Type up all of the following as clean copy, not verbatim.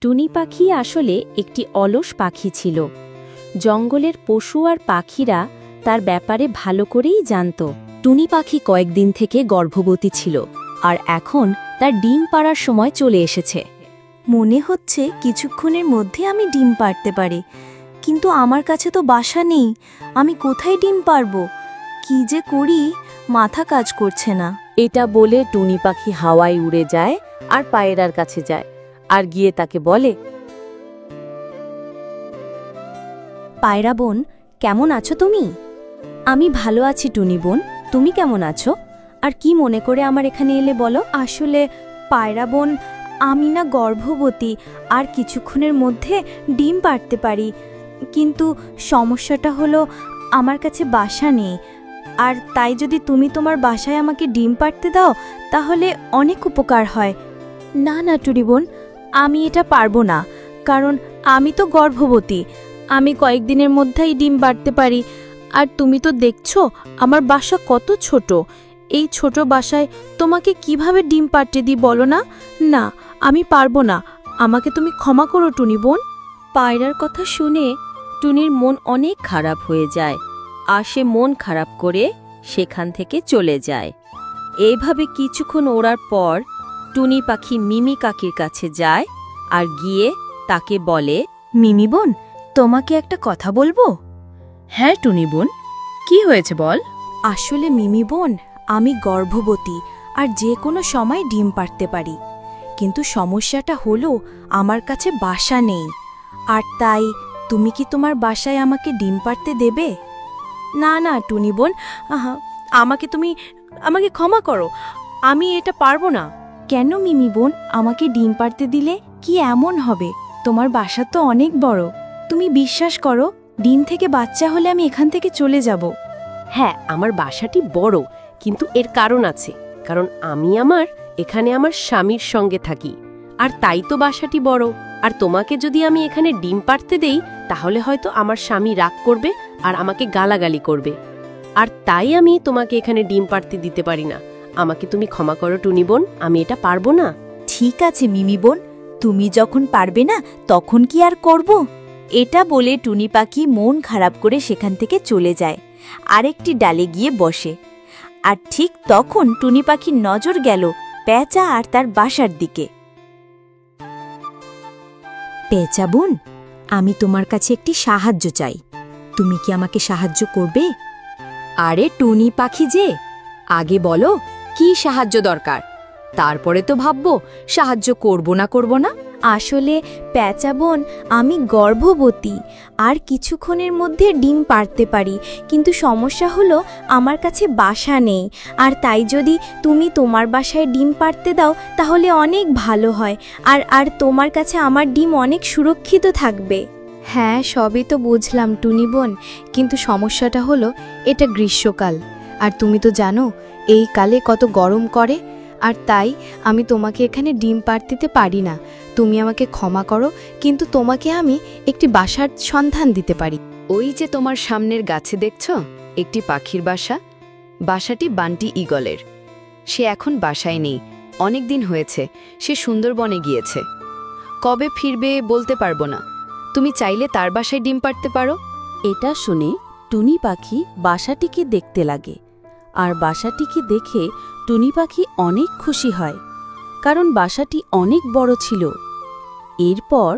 টুনি পাখি আসলে একটি অলস পাখি ছিল। জঙ্গলের পশু আর পাখিরা তার ব্যাপারে ভালো করেই জানত। টুনি পাখি কয়েকদিন থেকে গর্ভবতী ছিল, আর এখন তার ডিম পাড়ার সময় চলে এসেছে। মনে হচ্ছে কিছুক্ষণের মধ্যে আমি ডিম পাড়তে পারি, কিন্তু আমার কাছে তো বাসা নেই। আমি কোথায় ডিম পারবো? কি যে করি, মাথা কাজ করছে না। এটা বলে টুনি পাখি হাওয়ায় উড়ে যায় আর পায়রার কাছে যায়, আর গিয়ে তাকে বলে, পায়রা বোন, কেমন আছো তুমি? আমি ভালো আছি টুনি বোন, তুমি কেমন আছো? আর কি মনে করে আমার এখানে এলে বলো? আসলে পায়রা বোন, আমি না গর্ভবতী, আর কিছুক্ষণের মধ্যে ডিম পাড়তে পারি, কিন্তু সমস্যাটা হলো আমার কাছে বাসা নেই। আর তাই যদি তুমি তোমার বাসায় আমাকে ডিম পাড়তে দাও তাহলে অনেক উপকার হয়। না না টুনি বোন, আমি এটা পারবো না, কারণ আমি তো গর্ভবতী। আমি কয়েকদিনের মধ্যেই ডিম পাড়তে পারি, আর তুমি তো দেখছো আমার বাসা কত ছোট। এই ছোট বাসায় তোমাকে কিভাবে ডিম পাড়তে দিই বলো না? না, আমি পারবো না, আমাকে তুমি ক্ষমা করো টুনি বোন। পায়রার কথা শুনে টুনির মন অনেক খারাপ হয়ে যায়, আর সে মন খারাপ করে সেখান থেকে চলে যায়। এইভাবে কিছুক্ষণ ওড়ার পর টুনি পাখি মিমি কাকির কাছে যায় আর গিয়ে তাকে বলে, মিমি বোন, তোমাকে একটা কথা বলবো? হ্যাঁ টুনি বোন, কি হয়েছে বল। আসলে মিমি বোন, আমি গর্ভবতী আর যে কোনো সময় ডিম পাড়তে পারি, কিন্তু সমস্যাটা হলো আমার কাছে বাসা নেই। আর তাই তুমি কি তোমার বাসায় আমাকে ডিম পাড়তে দেবে? না না টুনি বোন, আমাকে ক্ষমা করো, আমি এটা পারবো না। কেন মিমি বোন, আমাকে ডিম পাড়তে দিলে কি এমন হবে? তোমার বাসা তো অনেক বড়, তুমি বিশ্বাস করো, ডিম থেকে বাচ্চা হলে আমি এখান থেকে চলে যাব। হ্যাঁ, আমার বাসাটি বড়, কিন্তু এর কারণ আছে, কারণ আমি এখানে আমার স্বামীর সঙ্গে থাকি, আর তাই তো বাসাটি বড়। আর তোমাকে যদি আমি এখানে ডিম পাড়তে দেই তাহলে হয়তো আমার স্বামী রাগ করবে আর আমাকে গালাগালি করবে, আর তাই আমি তোমাকে এখানে ডিম পাড়তে দিতে পারি না। আমাকে তুমি ক্ষমা করো টুনি বোন, আমি এটা পারবো না। ঠিক আছে মিমি বোন, তুমি যখন পারবে না তখন কি আর করব? এটা বলে টুনি পাখি মন খারাপ করে সেখান থেকে চলে যায়, আরেকটি ডালে গিয়ে বসে। আর ঠিক তখন টুনি পাখির নজর গেল পেঁচা আর তার বাসার দিকে। পেঁচা বোন, আমি তোমার কাছে একটি সাহায্য চাই, তুমি কি আমাকে সাহায্য করবে? আরে টুনি পাখি যে, আগে বলো কি সাহায্য দরকার, তারপরে তো ভাববো সাহায্য করব না। আসলে পেঁচা বোন, আমি গর্ভবতী আর কিছুক্ষণের মধ্যে ডিম পাড়তে পারি, কিন্তু সমস্যা হলো আমার কাছে বাসা নেই। আর তাই যদি তুমি তোমার বাসায় ডিম পাড়তে দাও তাহলে অনেক ভালো হয়, আর তোমার কাছে আমার ডিম অনেক সুরক্ষিত থাকবে। হ্যাঁ, সবই তো বুঝলাম টুনি বোন, কিন্তু সমস্যাটা হলো এটা গ্রীষ্মকাল, আর তুমি তো জানো এই কালে কত গরম করে, আর তাই আমি তোমাকে এখানে ডিম পাড়তে দিতে পারি না। তুমি আমাকে ক্ষমা করো, কিন্তু তোমাকে আমি একটি বাসার সন্ধান দিতে পারি। ওই যে তোমার সামনের গাছে দেখছ একটি পাখির বাসা, বাসাটি বান্টি ঈগলের। সে এখন বাসায় নেই, অনেক দিন হয়েছে সে সুন্দরবনে গিয়েছে। কবে ফিরবে বলতে পারবো না, তুমি চাইলে তার বাসায় ডিম পাড়তে পারো। এটা শুনে টুনি পাখি বাসাটিকে দেখতে লাগে, আর বাসাটিকে দেখে টুনি পাখি অনেক খুশি হয়, কারণ বাসাটি অনেক বড় ছিল। এরপর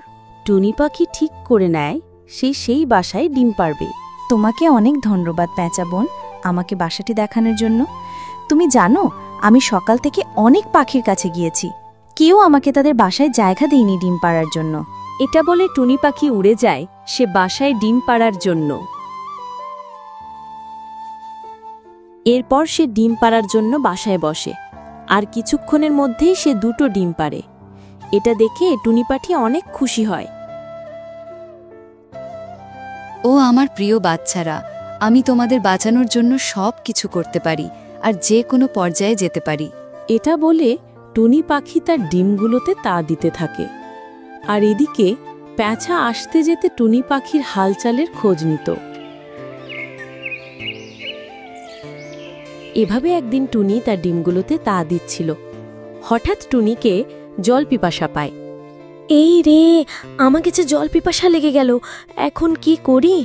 টুনি পাখি ঠিক করে নেয় সে সেই বাসায় ডিম পাড়বে। তোমাকে অনেক ধন্যবাদ পেঁচা বোন, আমাকে বাসাটি দেখানোর জন্য। তুমি জানো, আমি সকাল থেকে অনেক পাখির কাছে গিয়েছি, কেউ আমাকে তাদের বাসায় জায়গা দেয়নি ডিম পাড়ার জন্য। এটা বলে টুনি পাখি উড়ে যায় সে বাসায় ডিম পাড়ার জন্য। এরপর সে ডিম পাড়ার জন্য বাসায় বসে, আর কিছুক্ষণের মধ্যেই সে 2টো ডিম পাড়ে। এটা দেখে টুনি পাখি অনেক খুশি হয়। ও আমার প্রিয় বাচ্চারা, আমি তোমাদের বাঁচানোর জন্য সব কিছু করতে পারি, আর যে কোনো পর্যায়ে যেতে পারি। এটা বলে টুনি পাখি তার ডিমগুলোতে তা দিতে থাকে, আর এদিকে পেঁচা আসতে যেতে টুনি পাখির হালচালের খোঁজ নিত। এভাবে একদিন টুনি তার ডিমগুলোতে তা দিচ্ছিল। হঠাৎ টুনিকে জল পিপাসা পায়। এই রে, আমাকে যে জল পিপাসা লেগে গেল, এখন কি করি?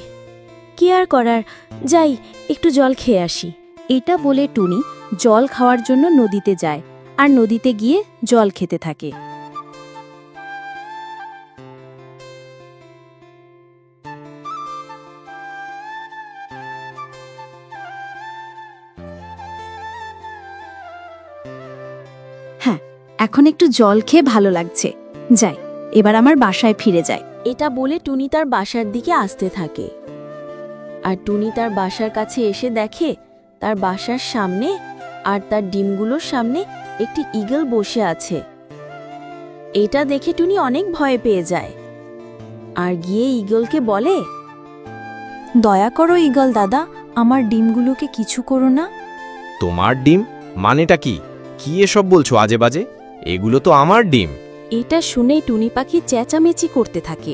কি আর করার, যাই একটু জল খেয়ে আসি। এটা বলে টুনি জল খাওয়ার জন্য নদীতে যায় আর নদীতে গিয়ে জল খেতে থাকে। হ্যাঁ, এখন একটু জল খেয়ে ভালো লাগছে, যাই এবার আমার বাসায় ফিরে যায়। এটা বলে টুনি তার বাসার দিকে আসতে থাকে। আর টুনি তার বাসার কাছে এসে দেখে তার বাসার সামনে আর তার ডিমগুলোর সামনে একটি ঈগল বসে আছে। এটা দেখে টুনি অনেক ভয় পেয়ে যায় আর গিয়ে ঈগলকে বলে, দয়া করো ঈগল দাদা, আমার ডিমগুলোকে কিছু করো না। তোমার ডিম মানেটা কি? কি এসব বলছো আজে বাজে? এগুলো তো আমার ডিম। এটা শুনেই টুনি পাখি চেঁচামেচি করতে থাকে,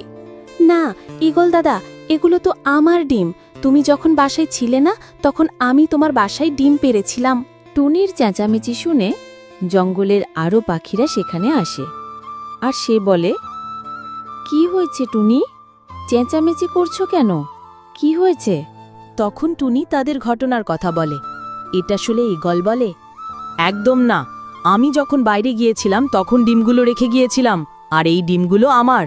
না ঈগল দাদা, এগুলো তো আমার ডিম। তুমি যখন বাসায় ছিলে না, তখন আমি তোমার বাসায় ডিম পেড়েছিলাম। টুনির চেঁচামেচি শুনে জঙ্গলের আরও পাখিরা সেখানে আসে আর সে বলে, কি হয়েছে টুনি, চেঁচামেচি করছো কেন? কি হয়েছে? তখন টুনি তাদের ঘটনার কথা বলে। এটা শুনে ঈগল বলে, একদম না, আমি যখন বাইরে গিয়েছিলাম তখন ডিমগুলো রেখে গিয়েছিলাম, আর এই ডিমগুলো আমার।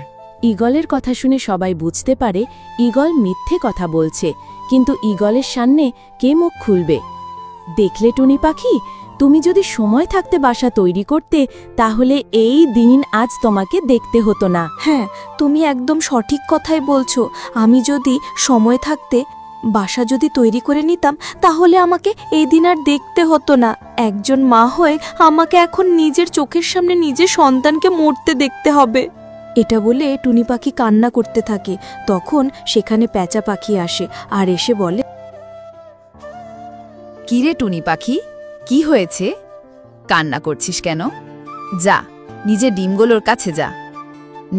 ঈগলের কথা শুনে সবাই বুঝতে পারে ঈগল মিথ্যে কথা বলছে, কিন্তু ঈগলের সামনে কে মুখ খুলবে? দেখলে টুনি পাখি, তুমি যদি সময় থাকতে বাসা তৈরি করতে, তাহলে এই দিন আজ তোমাকে দেখতে হতো না। হ্যাঁ, তুমি একদম সঠিক কথাই বলছো। আমি যদি সময় থাকতে বাসা যদি তৈরি করে নিতাম, তাহলে আমাকে এই দিন আর দেখতে হতো না। একজন মা হয়ে আমাকে এখন নিজের চোখের সামনে নিজের সন্তানকে মরতে দেখতে হবে। এটা বলে টুনি পাখি কান্না করতে থাকে। তখন সেখানে পেঁচা পাখি আসে আর এসে বলে, কি রে টুনি পাখি, কি হয়েছে? কান্না করছিস কেন? যা, নিজের ডিমগুলোর কাছে যা।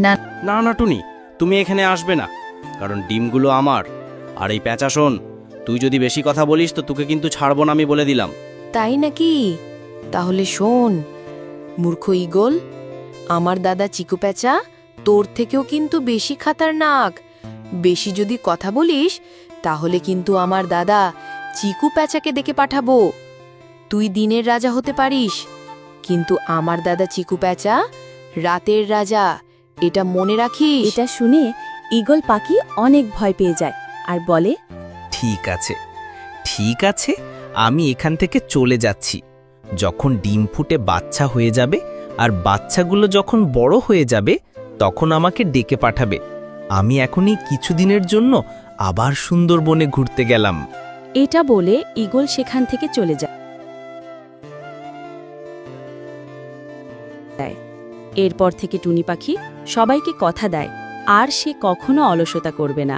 না না না টুনি, তুমি এখানে আসবে না, কারণ ডিমগুলো আমার। আর এই প্যাঁচা শোন, তুই যদি বেশি কথা বলিস তো তোকে কিন্তু ছাড়বো না, আমি বলে দিলাম। তাই নাকি? তাহলে শোন মূর্খ ঈগল, আমার দাদা চিকু পেঁচা তোর থেকেও কিন্তু বেশি খাতারনাক। বেশি যদি কথা বলিস তাহলে কিন্তু আমার দাদা চিকু পেঁচাকে ডেকে পাঠাবো। তুই দিনের রাজা হতে পারিস, কিন্তু আমার দাদা চিকু পেঁচা রাতের রাজা, এটা মনে রাখিস। এটা শুনে ঈগল পাখি অনেক ভয় পেয়ে যায় আর বলে, ঠিক আছে, ঠিক আছে, আমি এখান থেকে চলে যাচ্ছি। যখন ডিম ফুটে বাচ্চা হয়ে যাবে আর বাচ্চাগুলো যখন বড় হয়ে যাবে, তখন আমাকে ডেকে পাঠাবে। আমি এখনই কিছুদিনের জন্য আবার সুন্দরবনে ঘুরতে গেলাম। এটা বলে ঈগল সেখান থেকে চলে যায়। এরপর থেকে টুনি পাখি সবাইকে কথা দেয় আর সে কখনো অলসতা করবে না।